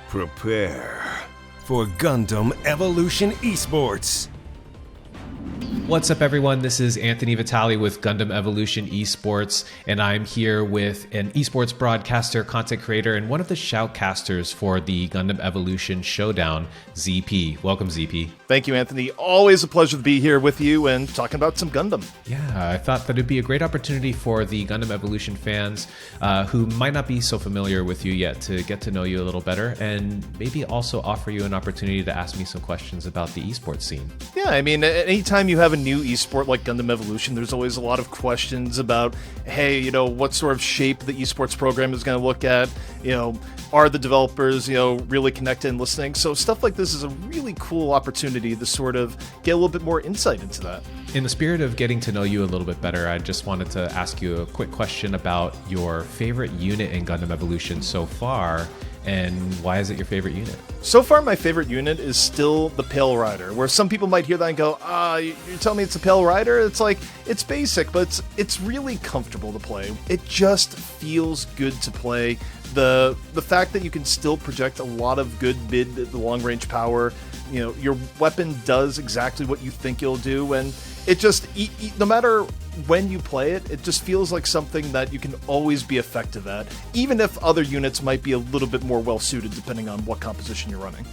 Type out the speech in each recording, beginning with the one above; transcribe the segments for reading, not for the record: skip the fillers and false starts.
Prepare for Gundam Evolution Esports. What's up, everyone? This is Anthony Vitale with Gundam Evolution Esports, and I'm here with an esports broadcaster, content creator, and one of the shoutcasters for the Gundam Evolution Showdown, ZP. Welcome, ZP. Thank you, Anthony. Always a pleasure to be here with you and talking about some Gundam. Yeah, I thought that it'd be a great opportunity for the Gundam Evolution fans who might not be so familiar with you yet to get to know you a little better, and maybe also offer you an opportunity to ask me some questions about the esports scene. Yeah, I mean, anytime you have a new esport like Gundam Evolution, there's always a lot of questions about, hey, what sort of shape the esports program is going to look at, are the developers, really connected and listening? So stuff like this is a really cool opportunity to sort of get a little bit more insight into that. In the spirit of getting to know you a little bit better, I just wanted to ask you a quick question about your favorite unit in Gundam Evolution so far, and why is it your favorite unit? So far, my favorite unit is still the Pale Rider, where some people might hear that and go, you're telling me it's a Pale Rider? It's like, it's basic, but it's really comfortable to play. It just feels good to play. The fact that you can still project a lot of good mid to long-range power, your weapon does exactly what you think it'll do, and it just, no matter when you play it, it just feels like something that you can always be effective at, even if other units might be a little bit more well-suited depending on what composition you're running.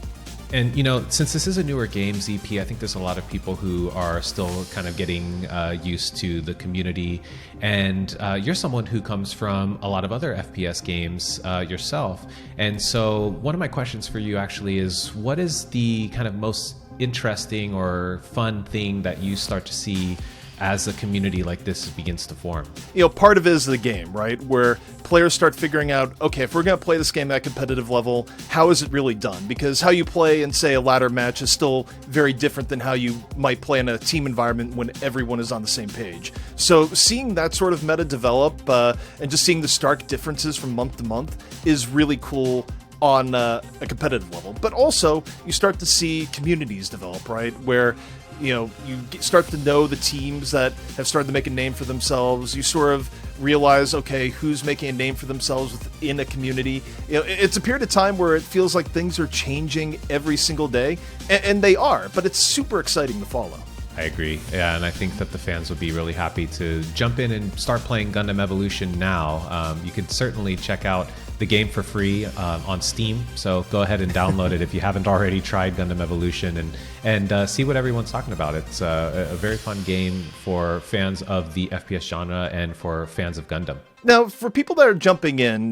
And, since this is a newer game, ZP, I think there's a lot of people who are still kind of getting used to the community. And you're someone who comes from a lot of other FPS games yourself. And so one of my questions for you actually is, what is the kind of most interesting or fun thing that you start to see as a community like this begins to form? Part of it is the game, right? Where players start figuring out, okay, if we're going to play this game at competitive level, how is it really done? Because how you play in, say, a ladder match is still very different than how you might play in a team environment when everyone is on the same page. So seeing that sort of meta develop and just seeing the stark differences from month to month is really cool on a competitive level. But also, you start to see communities develop, right? Where you start to know the teams that have started to make a name for themselves. You sort of realize, okay, who's making a name for themselves within a community. It's a period of time where it feels like things are changing every single day, and they are, but it's super exciting to follow. I agree. Yeah, and I think that the fans would be really happy to jump in and start playing Gundam Evolution now. You can certainly check out the game for free on Steam, so go ahead and download it if you haven't already tried Gundam Evolution, and see what everyone's talking about. It's a very fun game for fans of the FPS genre and for fans of Gundam. Now, for people that are jumping in,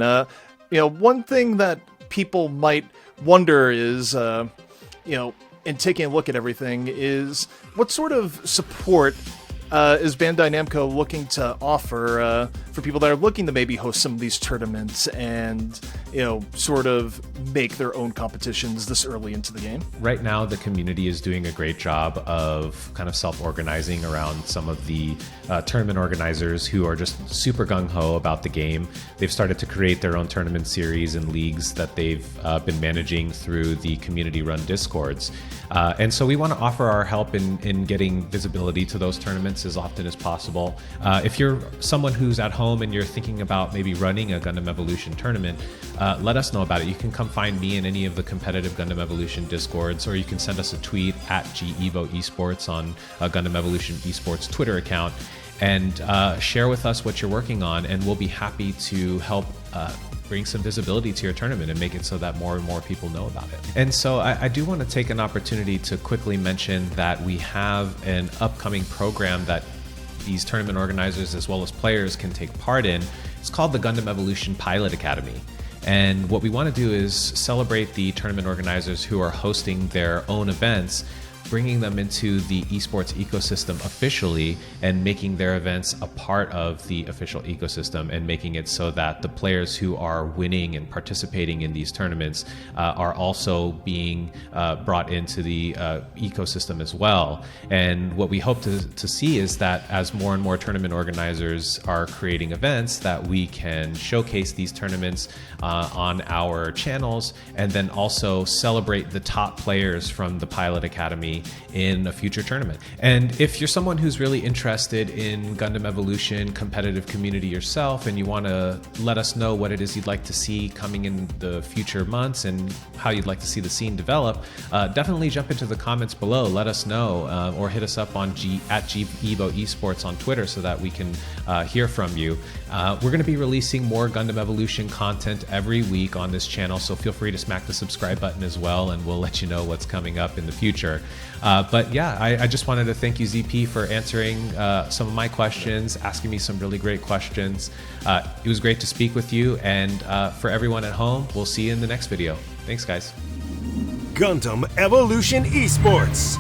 one thing that people might wonder is, in taking a look at everything, is what sort of support is Bandai Namco looking to offer for people that are looking to maybe host some of these tournaments and, sort of make their own competitions this early into the game? Right now, the community is doing a great job of kind of self-organizing around some of the tournament organizers who are just super gung-ho about the game. They've started to create their own tournament series and leagues that they've been managing through the community-run Discords. And so we want to offer our help in getting visibility to those tournaments as often as possible. If you're someone who's at home and you're thinking about maybe running a Gundam Evolution tournament, let us know about it. You can come find me in any of the competitive Gundam Evolution Discords, or you can send us a tweet at GEVO Esports on Gundam Evolution Esports Twitter account, and share with us what you're working on, and we'll be happy to help bring some visibility to your tournament and make it so that more and more people know about it. And so I do want to take an opportunity to quickly mention that we have an upcoming program that these tournament organizers as well as players can take part in. It's called the Gundam Evolution Pilot Academy. And what we want to do is celebrate the tournament organizers who are hosting their own events, bringing them into the esports ecosystem officially and making their events a part of the official ecosystem, and making it so that the players who are winning and participating in these tournaments are also being brought into the ecosystem as well. And what we hope to see is that as more and more tournament organizers are creating events, that we can showcase these tournaments on our channels, and then also celebrate the top players from the Pilot Academy me in a future tournament. And if you're someone who's really interested in Gundam Evolution competitive community yourself, and you want to let us know what it is you'd like to see coming in the future months and how you'd like to see the scene develop, definitely jump into the comments below. Let us know, or hit us up on at Evo Esports on Twitter so that we can hear from you. We're going to be releasing more Gundam Evolution content every week on this channel, so feel free to smack the subscribe button as well, and we'll let you know what's coming up in the future. But yeah, I just wanted to thank you, ZP, for answering some of my questions, asking me some really great questions. It was great to speak with you, and for everyone at home, we'll see you in the next video. Thanks, guys. Gundam Evolution Esports.